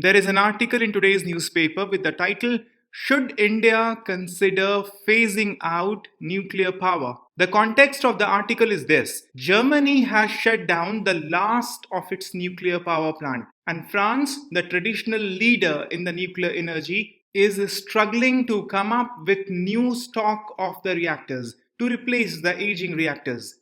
There is an article in today's newspaper with the title, "Should India Consider Phasing Out Nuclear Power?" The context of the article is this: Germany has shut down the last of its nuclear power plant, and France, the traditional leader in the nuclear energy, is struggling to come up with new stock of the reactors to replace the aging reactors.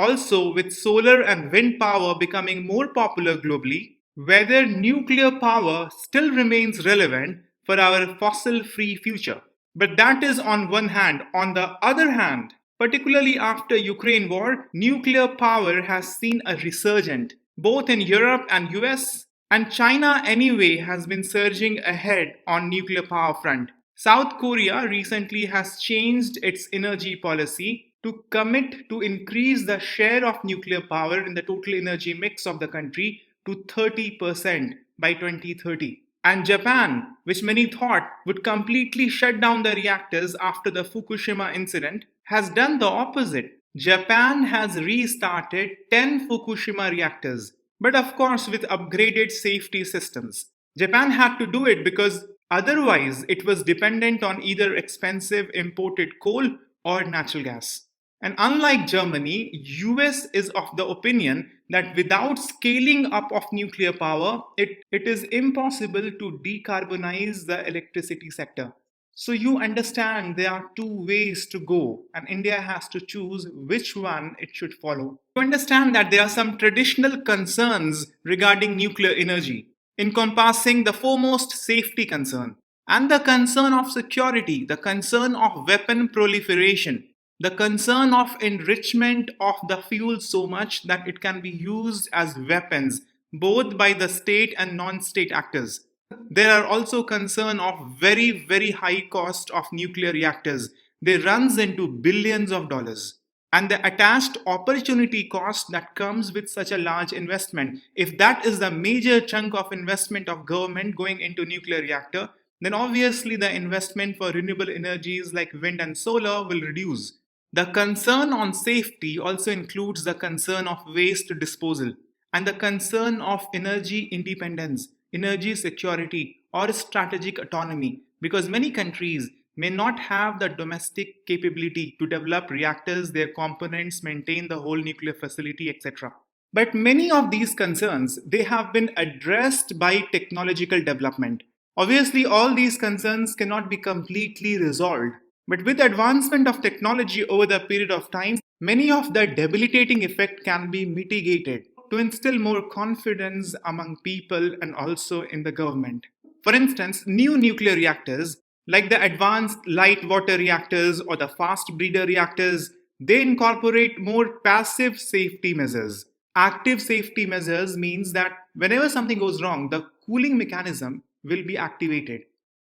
Also, with solar and wind power becoming more popular globally, whether nuclear power still remains relevant for our fossil free future. But that is on one hand. On the other hand, particularly after Ukraine war, nuclear power has seen a resurgence both in Europe and US, and China anyway has been surging ahead on nuclear power front. South Korea recently has changed its energy policy to commit to increase the share of nuclear power in the total energy mix of the country to 30% by 2030. And Japan, which many thought would completely shut down the reactors after the Fukushima incident, has done the opposite. Japan has restarted 10 Fukushima reactors, but of course with upgraded safety systems. Japan had to do it because otherwise it was dependent on either expensive imported coal or natural gas. And unlike Germany, US is of the opinion that without scaling up of nuclear power, it is impossible to decarbonize the electricity sector. So you understand there are two ways to go, and India has to choose which one it should follow. You understand that there are some traditional concerns regarding nuclear energy, encompassing the foremost safety concern, and the concern of security, the concern of weapon proliferation, the concern of enrichment of the fuel so much that it can be used as weapons both by the state and non-state actors. There are also concern of very high cost of nuclear reactors. They runs into billions of dollars. And the attached opportunity cost that comes with such a large investment. If that is the major chunk of investment of government going into nuclear reactor, then obviously the investment for renewable energies like wind and solar will reduce. The concern on safety also includes the concern of waste disposal and the concern of energy independence, energy security, or strategic autonomy, because many countries may not have the domestic capability to develop reactors, their components, maintain the whole nuclear facility, etc. But many of these concerns, they have been addressed by technological development. Obviously, all these concerns cannot be completely resolved. But with advancement of technology over the period of time, many of the debilitating effect can be mitigated to instill more confidence among people and also in the government. For instance, new nuclear reactors like the advanced light water reactors or the fast breeder reactors, they incorporate more passive safety measures. Active safety measures means that whenever something goes wrong, the cooling mechanism will be activated.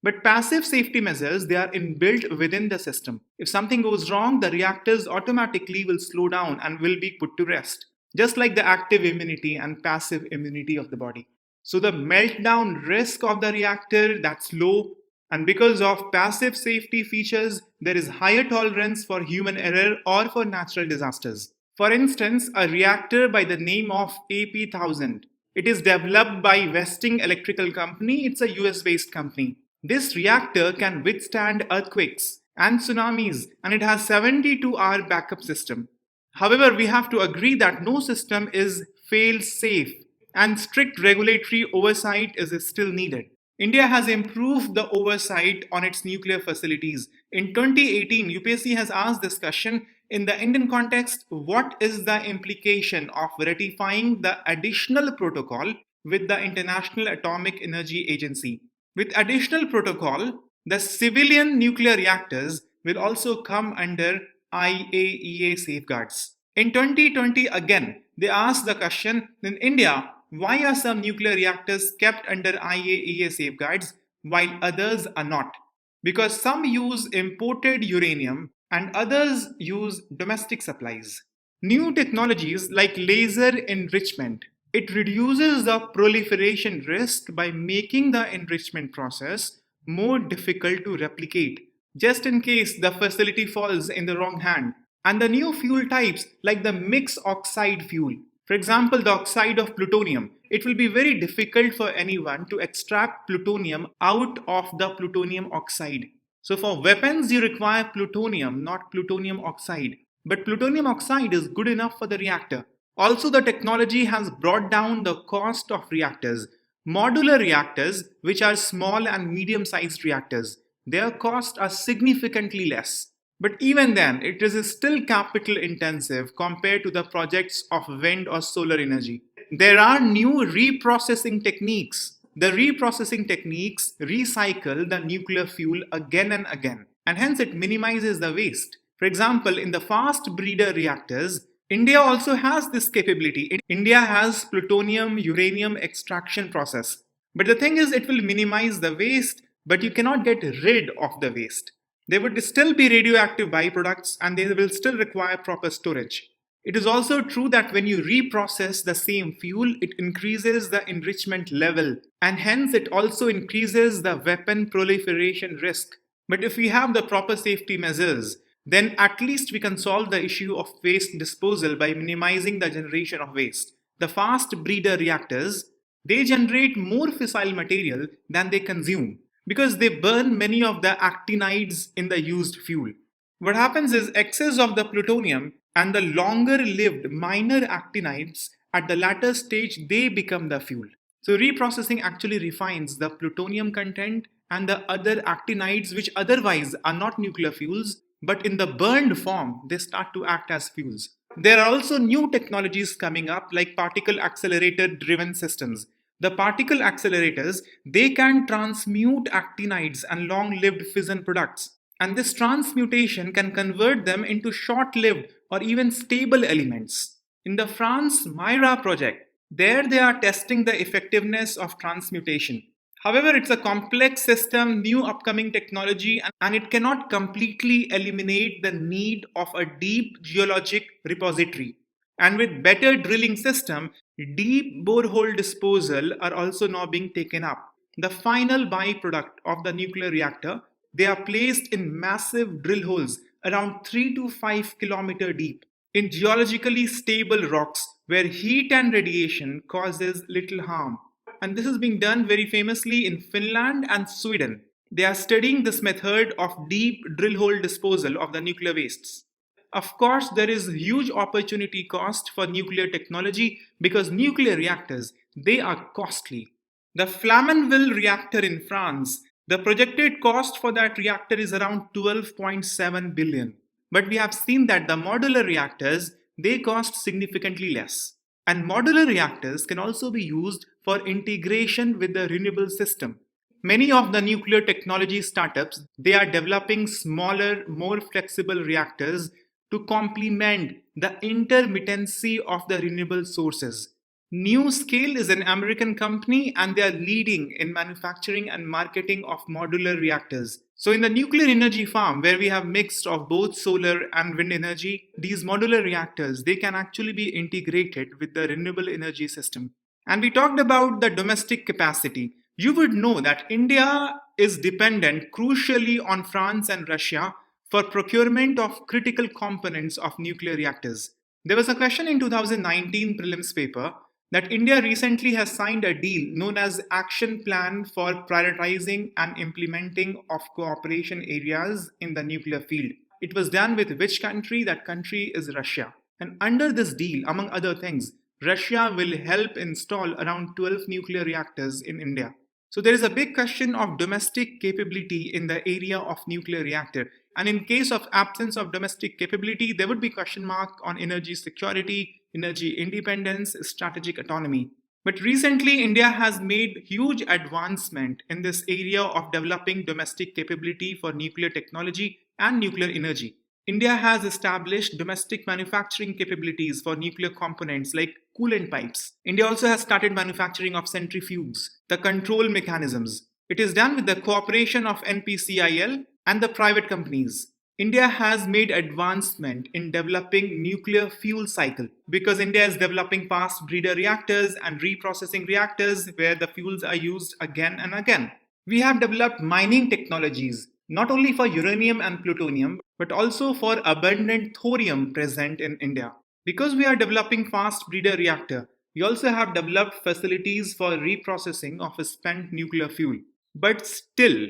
But passive safety measures, they are inbuilt within the system. If something goes wrong, the reactors automatically will slow down and will be put to rest, just like the active immunity and passive immunity of the body. So the meltdown risk of the reactor, that's low, and because of passive safety features, there is higher tolerance for human error or for natural disasters. For instance, a reactor by the name of AP1000. It is developed by Westing Electrical Company. It's a US-based company. This reactor can withstand earthquakes and tsunamis, and it has 72-hour backup system. However, we have to agree that no system is fail-safe, and strict regulatory oversight is still needed. India has improved the oversight on its nuclear facilities. In 2018, UPSC has asked this question: in the Indian context, what is the implication of ratifying the additional protocol with the International Atomic Energy Agency? With additional protocol, the civilian nuclear reactors will also come under IAEA safeguards. In 2020, again, they asked the question: in India, why are some nuclear reactors kept under IAEA safeguards while others are not? Because some use imported uranium and others use domestic supplies. New technologies like laser enrichment, it reduces the proliferation risk by making the enrichment process more difficult to replicate, just in case the facility falls in the wrong hand. And the new fuel types like the mixed oxide fuel, for example, the oxide of plutonium, it will be very difficult for anyone to extract plutonium out of the plutonium oxide. So for weapons, you require plutonium, not plutonium oxide. But plutonium oxide is good enough for the reactor. Also, the technology has brought down the cost of reactors. Modular reactors, which are small and medium sized reactors, their costs are significantly less. But even then, it is still capital intensive compared to the projects of wind or solar energy. There are new reprocessing techniques. The reprocessing techniques recycle the nuclear fuel again and again, and hence it minimizes the waste. For example, in the fast breeder reactors, India also has this capability. India has plutonium uranium extraction process. But the thing is, it will minimize the waste, but you cannot get rid of the waste. There would still be radioactive byproducts and they will still require proper storage. It is also true that when you reprocess the same fuel, it increases the enrichment level and hence it also increases the weapon proliferation risk. But if we have the proper safety measures, then at least we can solve the issue of waste disposal by minimizing the generation of waste. The fast breeder reactors, they generate more fissile material than they consume because they burn many of the actinides in the used fuel. What happens is excess of the plutonium and the longer lived minor actinides at the latter stage they become the fuel. So reprocessing actually refines the plutonium content and the other actinides which otherwise are not nuclear fuels, but in the burned form they start to act as fuels. There are also new technologies coming up like particle accelerator driven systems. The particle accelerators, they can transmute actinides and long-lived fission products. And this transmutation can convert them into short-lived or even stable elements. In the France Myra project, there they are testing the effectiveness of transmutation. However, it's a complex system, new upcoming technology, and it cannot completely eliminate the need of a deep geologic repository. And with better drilling system, deep borehole disposal are also now being taken up. The final byproduct of the nuclear reactor, they are placed in massive drill holes around 3 to 5 kilometer deep in geologically stable rocks where heat and radiation causes little harm. And this is being done very famously in Finland and Sweden. They are studying this method of deep drill hole disposal of the nuclear wastes. Of course, there is huge opportunity cost for nuclear technology because nuclear reactors, they are costly. The Flamanville reactor in France, the projected cost for that reactor is around 12.7 billion. But we have seen that the modular reactors, they cost significantly less. And modular reactors can also be used for integration with the renewable system. Many of the nuclear technology startups, they are developing smaller, more flexible reactors to complement the intermittency of the renewable sources. NewScale is an American company and they are leading in manufacturing and marketing of modular reactors. So in the nuclear energy farm where we have mixed of both solar and wind energy, these modular reactors, they can actually be integrated with the renewable energy system. And we talked about the domestic capacity. You would know that India is dependent crucially on France and Russia for procurement of critical components of nuclear reactors. There was a question in 2019 prelims paper that India recently has signed a deal known as Action Plan for Prioritizing and Implementing of Cooperation Areas in the Nuclear Field. It was done with which country? That country is Russia. And under this deal, among other things, Russia will help install around 12 nuclear reactors in India. So there is a big question of domestic capability in the area of nuclear reactor. And in case of absence of domestic capability, there would be question mark on energy security, energy independence, strategic autonomy. But recently, India has made huge advancement in this area of developing domestic capability for nuclear technology and nuclear energy. India has established domestic manufacturing capabilities for nuclear components like coolant pipes. India also has started manufacturing of centrifuges, the control mechanisms. It is done with the cooperation of NPCIL and the private companies. India has made advancement in developing nuclear fuel cycle because India is developing fast breeder reactors and reprocessing reactors where the fuels are used again and again. We have developed mining technologies not only for uranium and plutonium but also for abundant thorium present in India. Because we are developing fast breeder reactor, We also have developed facilities for reprocessing of spent nuclear fuel. But still,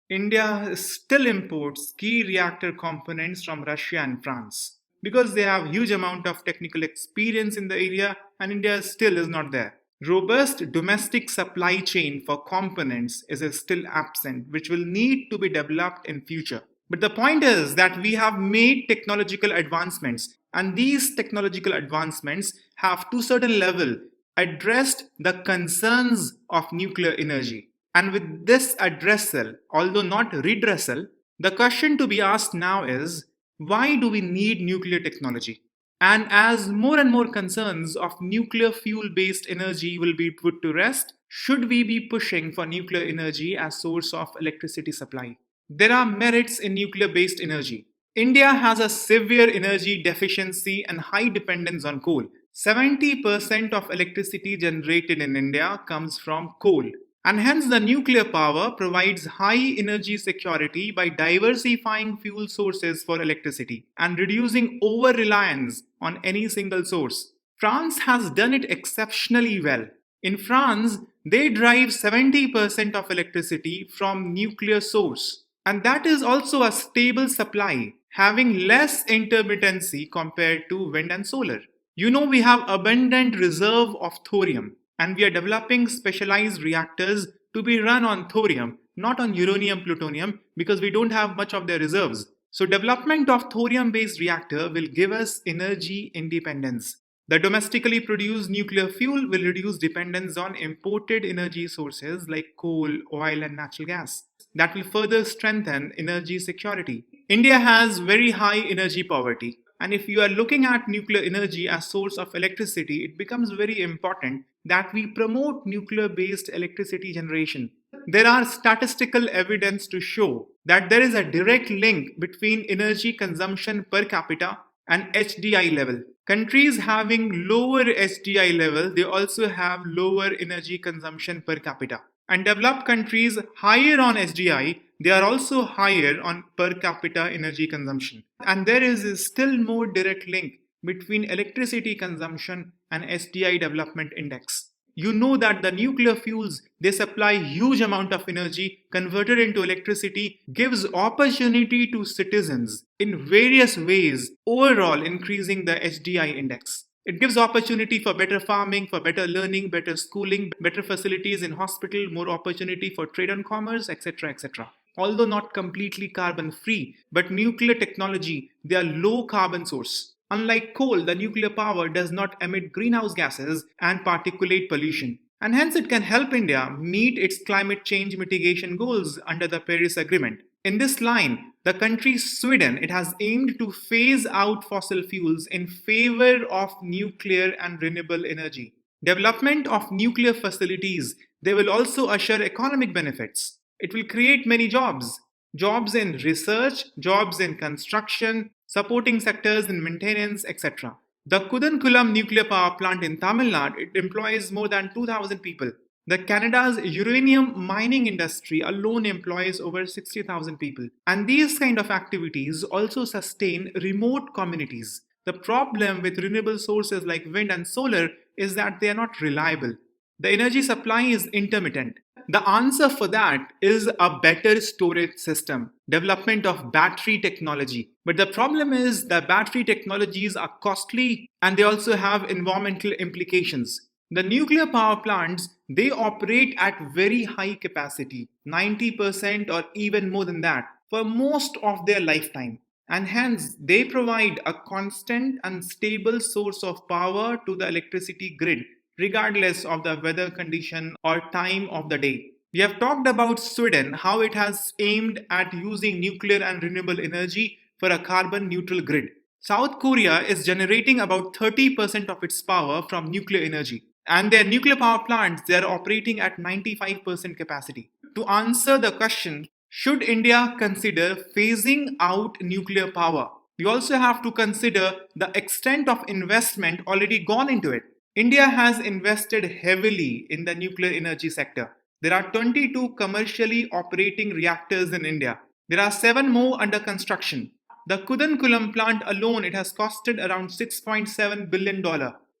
India still imports key reactor components from Russia and France because they have huge amount of technical experience in the area and India still is not there. Robust domestic supply chain for components is still absent, which will need to be developed in future. But the point is that we have made technological advancements, and these technological advancements have to a certain level addressed the concerns of nuclear energy. And with this addressal, although not redressal, the question to be asked now is, why do we need nuclear technology? And as more and more concerns of nuclear fuel based energy will be put to rest, should we be pushing for nuclear energy as source of electricity supply? There are merits in nuclear based energy. India has a severe energy deficiency and high dependence on coal. 70% of electricity generated in India comes from coal. And hence, the nuclear power provides high energy security by diversifying fuel sources for electricity and reducing over reliance on any single source. France has done it exceptionally well. In France, they drive 70% of electricity from nuclear source. And that is also a stable supply, having less intermittency compared to wind and solar. You know, we have abundant reserve of thorium, and we are developing specialized reactors to be run on thorium, not on uranium plutonium, because we don't have much of their reserves. So development of thorium based reactor will give us energy independence. The domestically produced nuclear fuel will reduce dependence on imported energy sources like coal, oil, and natural gas. That will further strengthen energy security. India has very high energy poverty. And if you are looking at nuclear energy as source of electricity, it becomes very important that we promote nuclear based electricity generation. There are statistical evidence to show that there is a direct link between energy consumption per capita and HDI level. Countries having lower HDI level, they also have lower energy consumption per capita. And developed countries higher on HDI, they are also higher on per capita energy consumption. And there is a still more direct link between electricity consumption and HDI development index. You know that the nuclear fuels, they supply huge amount of energy converted into electricity, gives opportunity to citizens in various ways, overall increasing the HDI index. It gives opportunity for better farming, for better learning, better schooling, better facilities in hospital, more opportunity for trade and commerce, etc., etc. Although not completely carbon free, but nuclear technology, they are low carbon source. Unlike coal, the nuclear power does not emit greenhouse gases and particulate pollution. And hence it can help India meet its climate change mitigation goals under the Paris Agreement. In this line, the country Sweden, it has aimed to phase out fossil fuels in favor of nuclear and renewable energy. Development of nuclear facilities, they will also usher economic benefits. It will create many jobs. Jobs in research, jobs in construction, supporting sectors in maintenance, etc. The Kudankulam nuclear power plant in Tamil Nadu, it employs more than 2,000 people. The Canada's uranium mining industry alone employs over 60,000 people. And these kind of activities also sustain remote communities. The problem with renewable sources like wind and solar is that they are not reliable. The energy supply is intermittent. The answer for that is a better storage system, development of battery technology. But the problem is that battery technologies are costly and they also have environmental implications. The nuclear power plants, they operate at very high capacity, 90% or even more than that, for most of their lifetime. And hence, they provide a constant and stable source of power to the electricity grid, regardless of the weather condition or time of the day. We have talked about Sweden, how it has aimed at using nuclear and renewable energy for a carbon neutral grid. South Korea is generating about 30% of its power from nuclear energy. And their nuclear power plants, they are operating at 95% capacity. To answer the question, should India consider phasing out nuclear power? We also have to consider the extent of investment already gone into it. India has invested heavily in the nuclear energy sector. There are 22 commercially operating reactors in India. There are 7 more under construction. The Kudankulam plant alone, it has costed around $6.7 billion.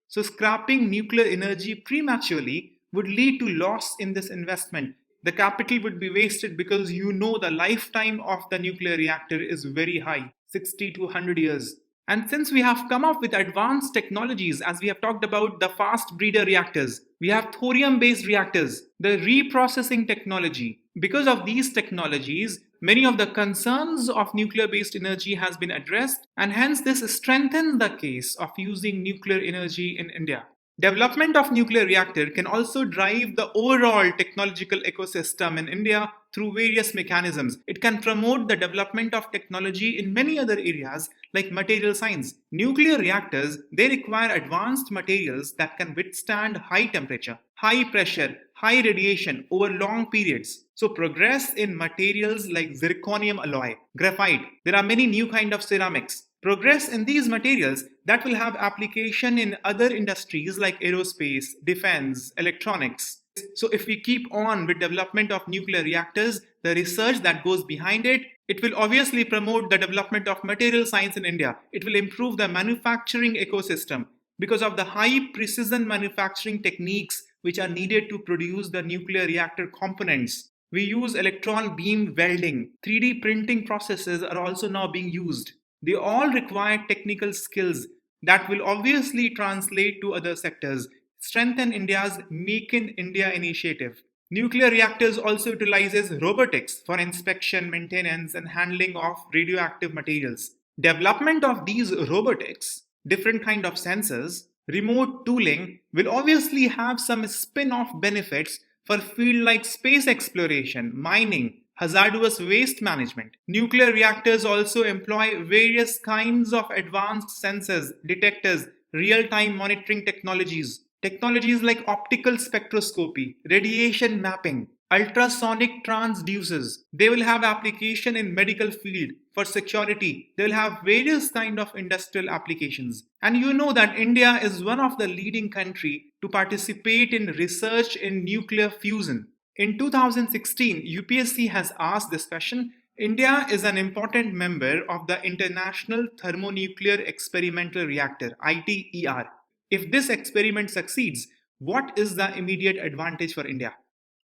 So, scrapping nuclear energy prematurely would lead to loss in this investment. The capital would be wasted because the lifetime of the nuclear reactor is very high, 60 to 100 years. And since we have come up with advanced technologies, as we have talked about the fast breeder reactors, we have thorium based reactors, the reprocessing technology. Because of these technologies, many of the concerns of nuclear based energy has been addressed, and hence this strengthens the case of using nuclear energy in India. Development of nuclear reactor can also drive the overall technological ecosystem in India through various mechanisms. It can promote the development of technology in many other areas like material science. Nuclear reactors, they require advanced materials that can withstand high temperature, high pressure, high radiation over long periods. So progress in materials like zirconium alloy, graphite, there are many new kind of ceramics. Progress in these materials that will have application in other industries like aerospace, defense, electronics. So if we keep on with development of nuclear reactors, the research that goes behind it, it will obviously promote the development of material science in India. It will improve the manufacturing ecosystem because of the high precision manufacturing techniques which are needed to produce the nuclear reactor components. We use electron beam welding. 3D printing processes are also now being used. They all require technical skills that will obviously translate to other sectors, strengthen India's Make in India initiative. Nuclear reactors also utilizes robotics for inspection, maintenance, and handling of radioactive materials. Development of these robotics, different kind of sensors, remote tooling will obviously have some spin-off benefits for field like space exploration, mining, hazardous waste management. Nuclear reactors also employ various kinds of advanced sensors, detectors, real-time monitoring technologies. Technologies like optical spectroscopy, radiation mapping, ultrasonic transducers. They will have application in medical field for security. They will have various kind of industrial applications. And you know that India is one of the leading country to participate in research in nuclear fusion. In 2016, UPSC has asked this question. India is an important member of the International Thermonuclear Experimental Reactor, ITER. If this experiment succeeds, what is the immediate advantage for India?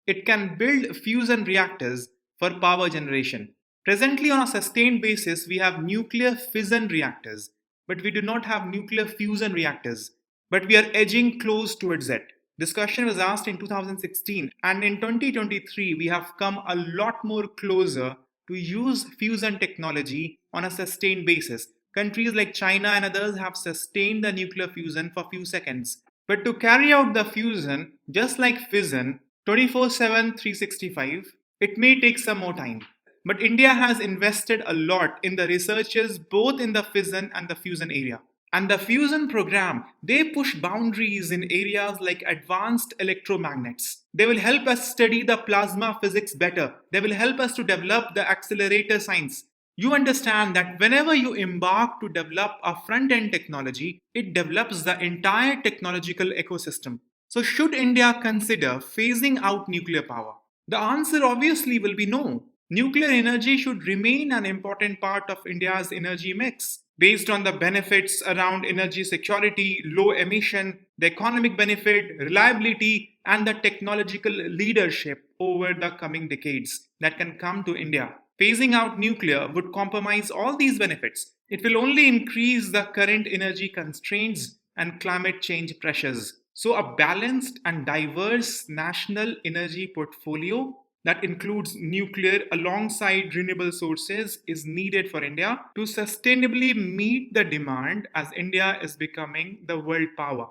It can build fusion reactors for power generation. Presently, on a sustained basis, we have nuclear fission reactors, but we do not have nuclear fusion reactors. But we are edging close towards it. This question was asked in 2016, and in 2023, we have come a lot more closer to use fusion technology on a sustained basis. Countries like China and others have sustained the nuclear fusion for few seconds. But to carry out the fusion, just like fission, 24/7, 365, it may take some more time. But India has invested a lot in the researches both in the fission and the fusion area. And the fusion program, they push boundaries in areas like advanced electromagnets. They will help us study the plasma physics better. They will help us to develop the accelerator science. You understand that whenever you embark to develop a front end technology, it develops the entire technological ecosystem. So, should India consider phasing out nuclear power? The answer obviously will be no. Nuclear energy should remain an important part of India's energy mix. Based on the benefits around energy security, low emission, the economic benefit, reliability, and the technological leadership over the coming decades that can come to India. Phasing out nuclear would compromise all these benefits. It will only increase the current energy constraints and climate change pressures. So, a balanced and diverse national energy portfolio that includes nuclear alongside renewable sources is needed for India to sustainably meet the demand as India is becoming the world power.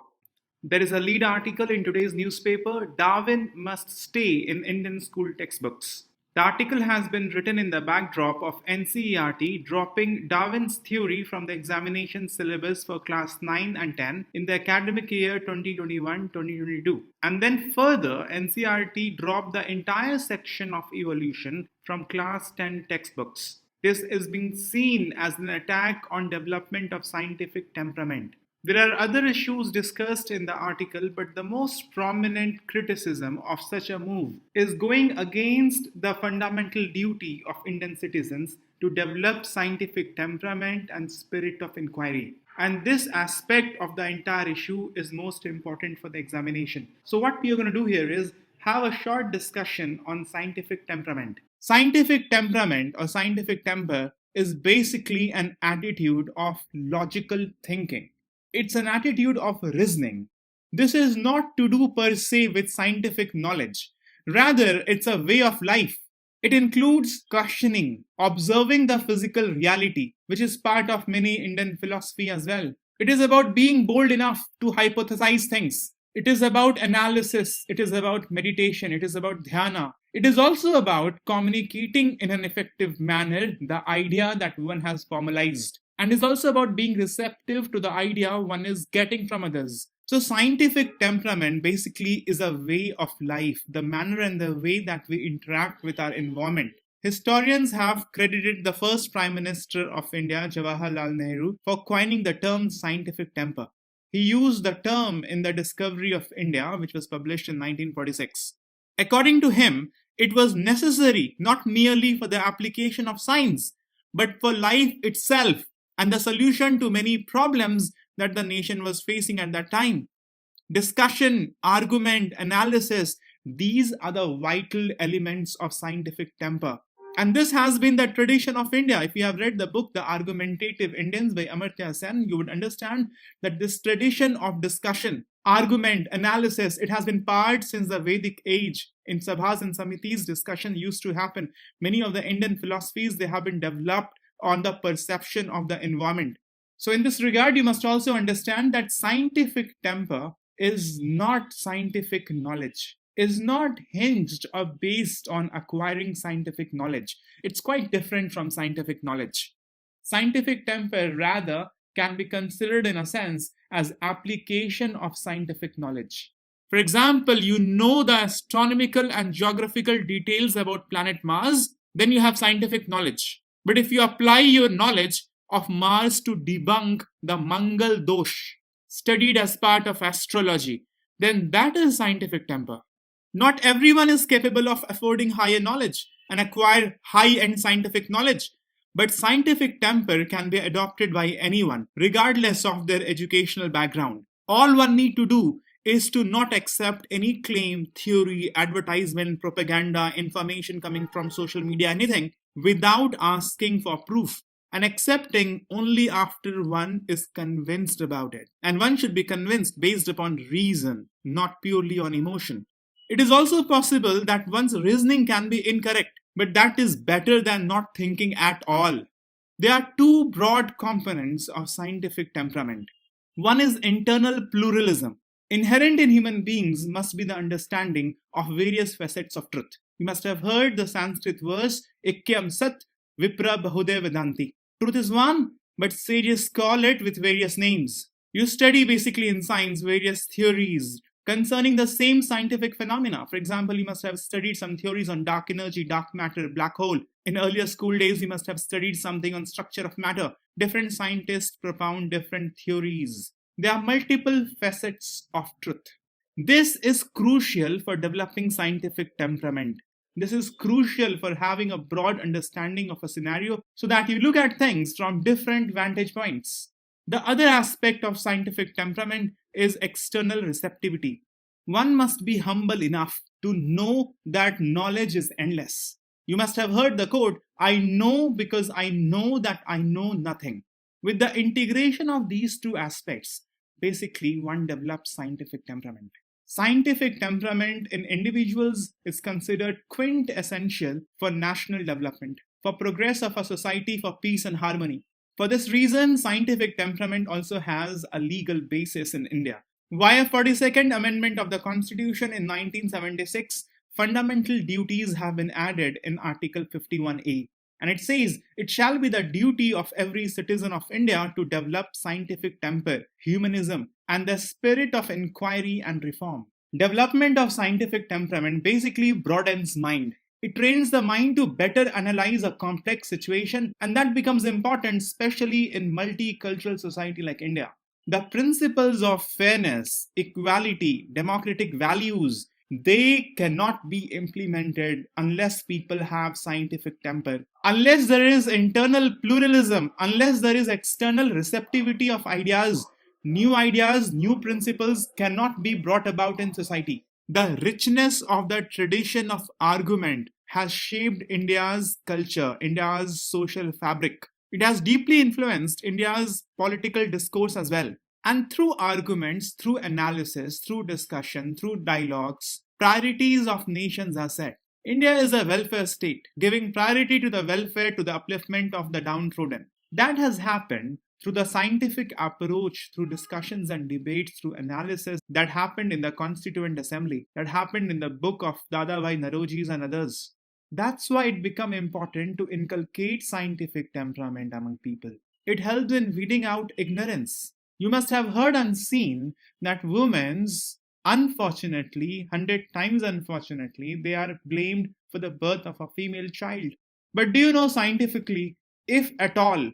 There is a lead article in today's newspaper: Darwin must stay in Indian school textbooks. The article has been written in the backdrop of NCERT dropping Darwin's theory from the examination syllabus for class 9 and 10 in the academic year 2021-2022. And then further, NCERT dropped the entire section of evolution from class 10 textbooks. This is being seen as an attack on development of scientific temperament. There are other issues discussed in the article, but the most prominent criticism of such a move is going against the fundamental duty of Indian citizens to develop scientific temperament and spirit of inquiry. And this aspect of the entire issue is most important for the examination. So, what we are going to do here is have a short discussion on scientific temperament. Scientific temperament or scientific temper is basically an attitude of logical thinking. It's an attitude of reasoning. This is not to do per se with scientific knowledge. Rather, it's a way of life. It includes questioning, observing the physical reality, which is part of many Indian philosophy as well. It is about being bold enough to hypothesize things. It is about analysis. It is about meditation. It is about dhyana. It is also about communicating in an effective manner the idea that one has formalized. And is also about being receptive to the idea one is getting from others. So, scientific temperament basically is a way of life, the manner and the way that we interact with our environment. Historians have credited the first Prime Minister of India, Jawaharlal Nehru, for coining the term scientific temper. He used the term in the Discovery of India, which was published in 1946. According to him, it was necessary not merely for the application of science, but for life itself and the solution to many problems that the nation was facing at that time. Discussion, argument, analysis, these are the vital elements of scientific temper. And this has been the tradition of India. If you have read the book, The Argumentative Indians by Amartya Sen, you would understand that this tradition of discussion, argument, analysis, it has been part since the Vedic age. In sabhas and samitis, discussion used to happen. Many of the Indian philosophies, they have been developed on the perception of the environment. So in this regard, you must also understand that scientific temper is not scientific knowledge, is not hinged or based on acquiring scientific knowledge. It's quite different from scientific knowledge. Scientific temper rather can be considered in a sense as application of scientific knowledge. For example, you know the astronomical and geographical details about planet Mars, then you have scientific knowledge. But if you apply your knowledge of Mars to debunk the Mangal Dosh studied as part of astrology, then that is scientific temper. Not everyone is capable of affording higher knowledge and acquire high-end scientific knowledge, but scientific temper can be adopted by anyone, regardless of their educational background. All one need to do is to not accept any claim, theory, advertisement, propaganda, information coming from social media, anything, without asking for proof, and accepting only after one is convinced about it. And one should be convinced based upon reason, not purely on emotion. It is also possible that one's reasoning can be incorrect, but that is better than not thinking at all. There are two broad components of scientific temperament. One is internal pluralism. Inherent in human beings must be the understanding of various facets of truth. You must have heard the Sanskrit verse, Ikyam Sat Vipra Bahude Vedanti. Truth is one, but sages call it with various names. You study basically in science various theories concerning the same scientific phenomena. For example, you must have studied some theories on dark energy, dark matter, black hole. In earlier school days, you must have studied something on structure of matter. Different scientists propound different theories. There are multiple facets of truth. This is crucial for developing scientific temperament. This is crucial for having a broad understanding of a scenario so that you look at things from different vantage points. The other aspect of scientific temperament is external receptivity. One must be humble enough to know that knowledge is endless. You must have heard the quote, I know because I know that I know nothing. With the integration of these two aspects, basically one develops scientific temperament. Scientific temperament in individuals is considered quintessential for national development, for progress of a society, for peace and harmony. For this reason, scientific temperament also has a legal basis in India. Via 42nd Amendment of the Constitution in 1976, fundamental duties have been added in Article 51A. And it says, it shall be the duty of every citizen of India to develop scientific temper, humanism, and the spirit of inquiry and reform. Development of scientific temperament basically broadens mind. It trains the mind to better analyze a complex situation, and that becomes important, especially in multicultural society like India. The principles of fairness, equality, democratic values, They cannot be implemented unless people have scientific temper, unless there is internal pluralism, unless there is external receptivity of ideas, new principles cannot be brought about in society. The richness of the tradition of argument has shaped India's culture, India's social fabric. It has deeply influenced India's political discourse as well. And through arguments, through analysis, through discussion, through dialogues, priorities of nations are set. India is a welfare state, giving priority to the welfare, to the upliftment of the downtrodden. That has happened through the scientific approach, through discussions and debates, through analysis that happened in the Constituent Assembly, that happened in the book of Dadabhai Naroji's and others. That's why it became important to inculcate scientific temperament among people. It helps in weeding out ignorance. You must have heard and seen that women's, unfortunately, 100 times unfortunately, they are blamed for the birth of a female child. But do you know scientifically, if at all,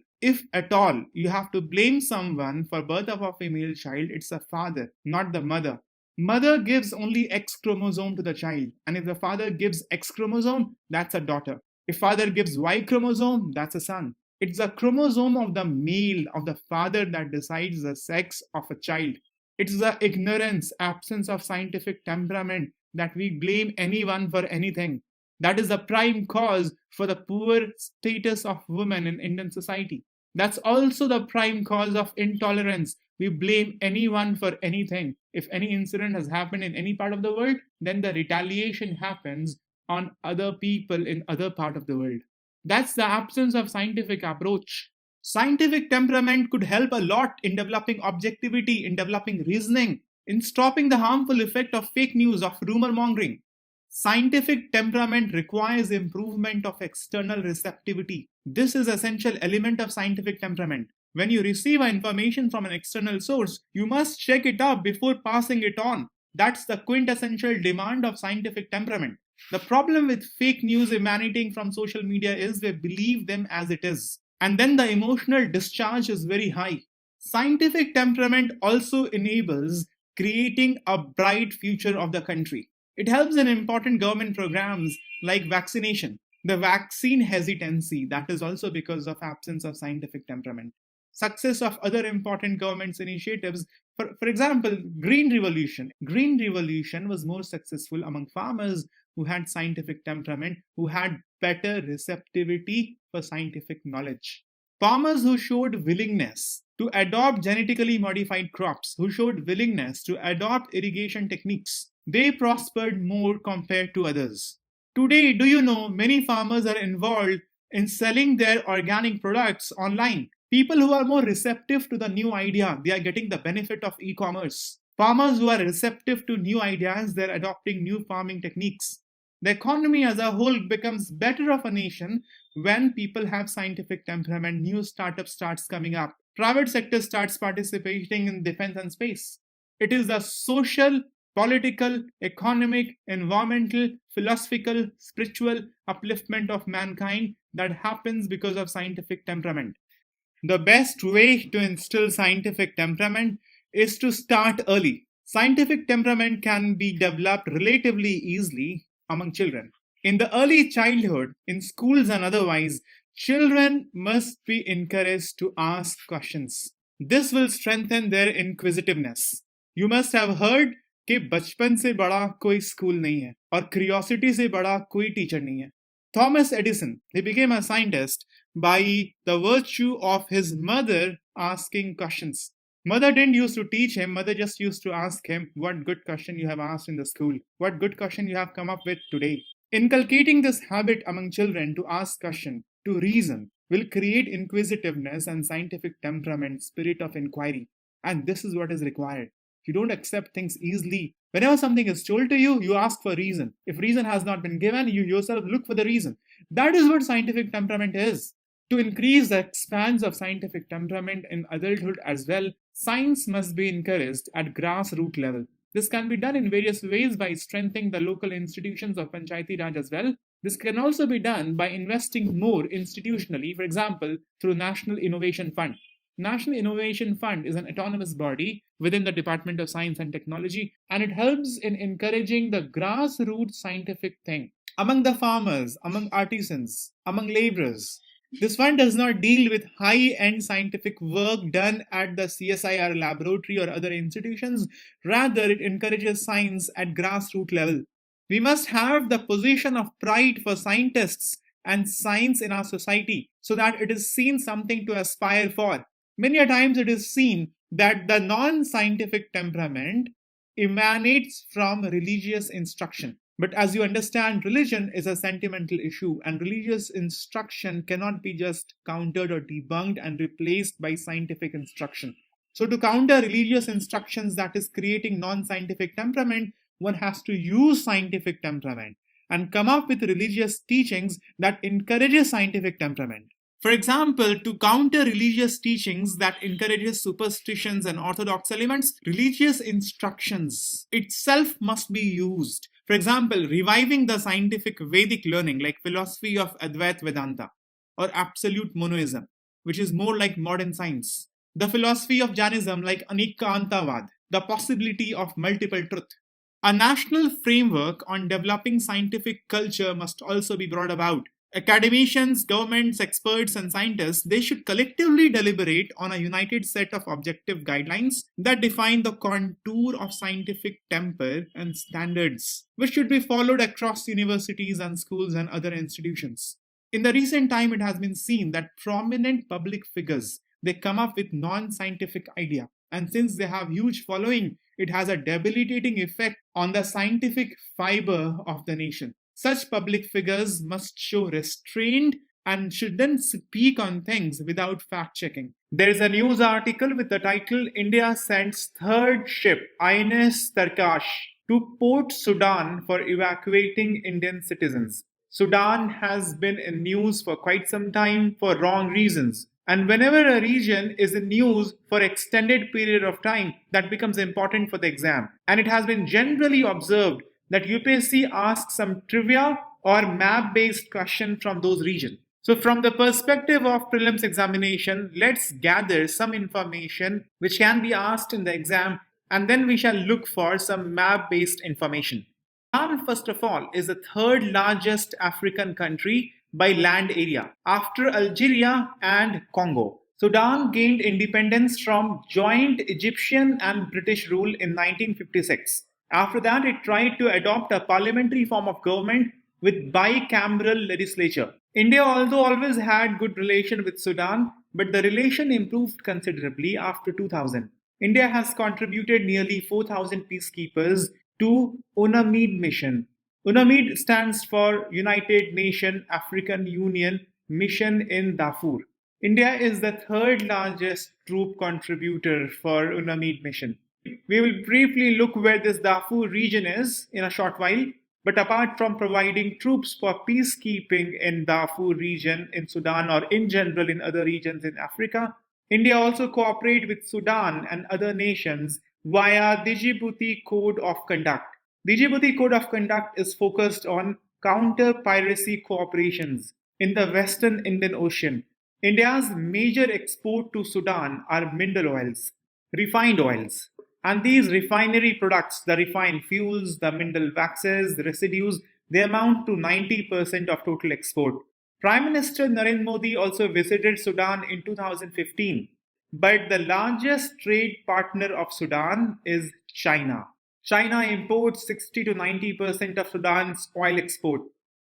you have to blame someone for birth of a female child, it's the father, not the mother. Mother gives only X chromosome to the child, and if the father gives X chromosome, that's a daughter. If father gives Y chromosome, that's a son. It's the chromosome of the male, of the father, that decides the sex of a child. It's the ignorance, absence of scientific temperament that we blame anyone for anything. That is the prime cause for the poor status of women in Indian society. That's also the prime cause of intolerance. We blame anyone for anything. If any incident has happened in any part of the world, then the retaliation happens on other people in other part of the world. That's the absence of scientific approach. Scientific temperament could help a lot in developing objectivity, in developing reasoning, in stopping the harmful effect of fake news, of rumor mongering. Scientific temperament requires improvement of external receptivity. This is essential element of scientific temperament. When you receive information from an external source, you must check it up before passing it on. That's the quintessential demand of scientific temperament. The problem with fake news emanating from social media is we believe them as it is. And then the emotional discharge is very high. Scientific temperament also enables creating a bright future of the country. It helps in important government programs like vaccination. The vaccine hesitancy, that is also because of absence of scientific temperament. Success of other important government's initiatives, for example, Green Revolution. Green Revolution was more successful among farmers who had scientific temperament, who had better receptivity for scientific knowledge. Farmers who showed willingness to adopt genetically modified crops, who showed willingness to adopt irrigation techniques, they prospered more compared to others. Today, do you know many farmers are involved in selling their organic products online? People who are more receptive to the new idea, they are getting the benefit of e-commerce. Farmers who are receptive to new ideas, they're adopting new farming techniques. The economy as a whole becomes better of a nation when people have scientific temperament, new startup starts coming up, private sector starts participating in defense and space. It is the social, political, economic, environmental, philosophical, spiritual upliftment of mankind that happens because of scientific temperament. The best way to instill scientific temperament is to start early. Scientific temperament can be developed relatively easily among children. In the early childhood, in schools and otherwise, children must be encouraged to ask questions. This will strengthen their inquisitiveness. You must have heard कि बचपन से बड़ा कोई school नहीं है और curiosity से बड़ा कोई टीचर नहीं है. Thomas Edison, he became a scientist by the virtue of his mother asking questions. Mother didn't used to teach him, mother just used to ask him, what good question you have asked in the school, what good question you have come up with today. Inculcating this habit among children to ask question, to reason, will create inquisitiveness and scientific temperament, spirit of inquiry. And this is what is required. You don't accept things easily. Whenever something is told to you, you ask for reason. If reason has not been given, you yourself look for the reason. That is what scientific temperament is. To increase the expanse of scientific temperament in adulthood as well, science must be encouraged at grassroots level. This can be done in various ways by strengthening the local institutions of Panchayati Raj as well. This can also be done by investing more institutionally, for example, through National Innovation Fund. National Innovation Fund is an autonomous body within the Department of Science and Technology, and it helps in encouraging the grassroots scientific thing among the farmers, among artisans, among laborers. This fund does not deal with high end scientific work done at the CSIR laboratory or other institutions. Rather, it encourages science at grassroots level. We must have the position of pride for scientists and science in our society so that it is seen something to aspire for. Many a times it is seen that the non scientific temperament emanates from religious instruction. But as you understand, religion is a sentimental issue, and religious instruction cannot be just countered or debunked and replaced by scientific instruction. So, to counter religious instructions that is creating non scientific temperament, one has to use scientific temperament and come up with religious teachings that encourages scientific temperament. For example, to counter religious teachings that encourages superstitions and orthodox elements, religious instructions itself must be used. For example, reviving the scientific Vedic learning like philosophy of Advaita Vedanta or absolute monoism, which is more like modern science. The philosophy of Jainism like Anikantavad, the possibility of multiple truth. A national framework on developing scientific culture must also be brought about. Academicians, governments, experts, and scientists, they should collectively deliberate on a united set of objective guidelines that define the contour of scientific temper and standards, which should be followed across universities and schools and other institutions. In the recent time, it has been seen that prominent public figures, they come up with non-scientific idea. And since they have huge following, it has a debilitating effect on the scientific fiber of the nation. Such public figures must show restraint and shouldn't speak on things without fact checking. There is a news article with the title India sends third ship INS Tarkash to Port Sudan for evacuating Indian citizens. Sudan has been in news for quite some time for wrong reasons. And whenever a region is in news for extended period of time, that becomes important for the exam. And it has been generally observed that UPSC asks some trivia or map-based question from those regions. So from the perspective of prelims examination, let's gather some information which can be asked in the exam, and then we shall look for some map-based information. Sudan, first of all, is the third largest African country by land area after Algeria and Congo. Sudan gained independence from joint Egyptian and British rule in 1956. After that, it tried to adopt a parliamentary form of government with bicameral legislature. India although always had good relation with Sudan, but the relation improved considerably after 2000. India has contributed nearly 4,000 peacekeepers to UNAMID mission. UNAMID stands for United Nations African Union Mission in Darfur. India is the third largest troop contributor for UNAMID mission. We will briefly look where this Darfur region is in a short while. But apart from providing troops for peacekeeping in Darfur region in Sudan or in general in other regions in Africa, India also cooperates with Sudan and other nations via Djibouti Code of Conduct. Djibouti Code of Conduct is focused on counter-piracy cooperations in the Western Indian Ocean. India's major export to Sudan are mineral oils, refined oils. And these refinery products, the refined fuels, the mineral waxes, the residues, they amount to 90% of total export. Prime Minister Narendra Modi also visited Sudan in 2015. But the largest trade partner of Sudan is China. China imports 60 to 90% of Sudan's oil export.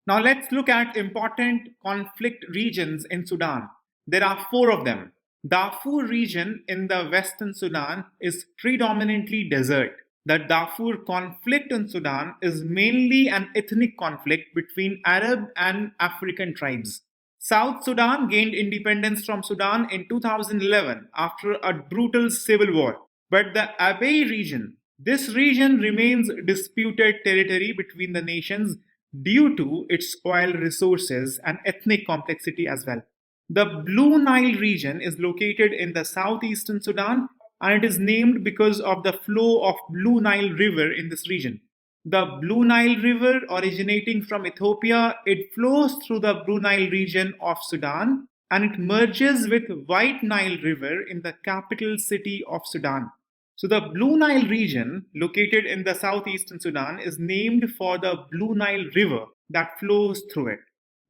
Now let's look at important conflict regions in Sudan. There are 4 of them. Darfur region in the western Sudan is predominantly desert. The Darfur conflict in Sudan is mainly an ethnic conflict between Arab and African tribes. South Sudan gained independence from Sudan in 2011 after a brutal civil war. But the Abyei region, this region remains disputed territory between the nations due to its oil resources and ethnic complexity as well. The Blue Nile region is located in the southeastern Sudan and it is named because of the flow of Blue Nile River in this region. The Blue Nile River originating from Ethiopia, it flows through the Blue Nile region of Sudan and it merges with White Nile River in the capital city of Sudan. So the Blue Nile region, located in the southeastern Sudan, is named for the Blue Nile River that flows through it.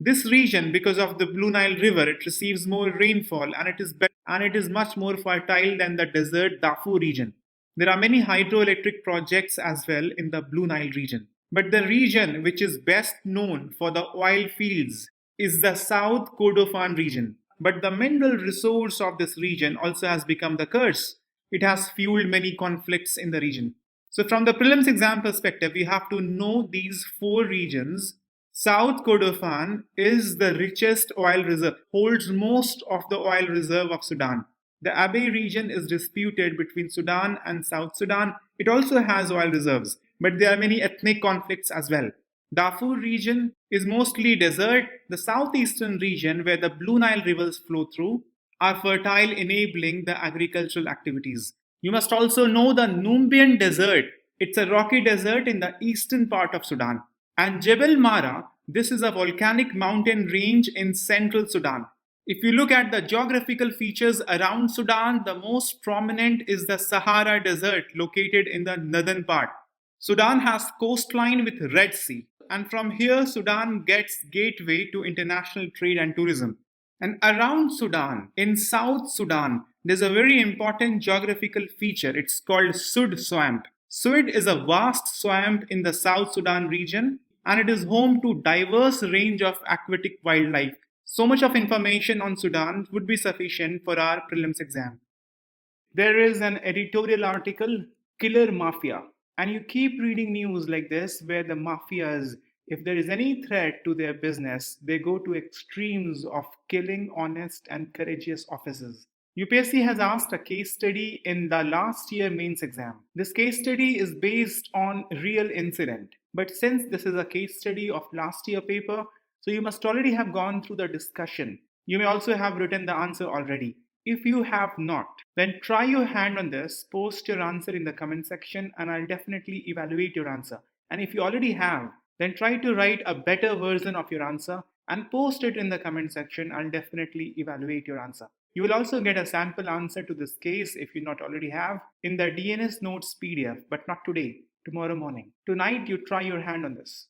This region, because of the Blue Nile River, it receives more rainfall and it is much more fertile than the desert Darfur region. There are many hydroelectric projects as well in the Blue Nile region. But the region which is best known for the oil fields is the South Kordofan region. But the mineral resource of this region also has become the curse. It has fueled many conflicts in the region. So, from the prelims exam perspective, we have to know these four regions. South Kordofan is the richest oil reserve, holds most of the oil reserve of Sudan. The Abyei region is disputed between Sudan and South Sudan. It also has oil reserves, but there are many ethnic conflicts as well. Darfur region is mostly desert. The southeastern region, where the Blue Nile rivers flow through, are fertile, enabling the agricultural activities. You must also know the Numbian Desert. It's a rocky desert in the eastern part of Sudan. And Jebel Mara, this is a volcanic mountain range in central Sudan. If you look at the geographical features around Sudan, the most prominent is the Sahara Desert located in the northern part. Sudan has coastline with Red Sea, and from here Sudan gets gateway to international trade and tourism. And around Sudan, in South Sudan, there's a very important geographical feature. It's called Sud Swamp. Sud is a vast swamp in the South Sudan region, and it is home to diverse range of aquatic wildlife. So much of information on Sudan would be sufficient for our prelims exam. There is an editorial article, Killer Mafia. And you keep reading news like this where the mafias, if there is any threat to their business, they go to extremes of killing honest and courageous officers. UPSC has asked a case study in the last year mains exam. This case study is based on real incident. But since this is a case study of last year paper, so you must already have gone through the discussion. You may also have written the answer already. If you have not, then try your hand on this, post your answer in the comment section, and I'll definitely evaluate your answer. And if you already have, then try to write a better version of your answer and post it in the comment section. I'll definitely evaluate your answer. You will also get a sample answer to this case, if you not already have, in the DNS notes PDF, but not today, tomorrow morning. Tonight, you try your hand on this.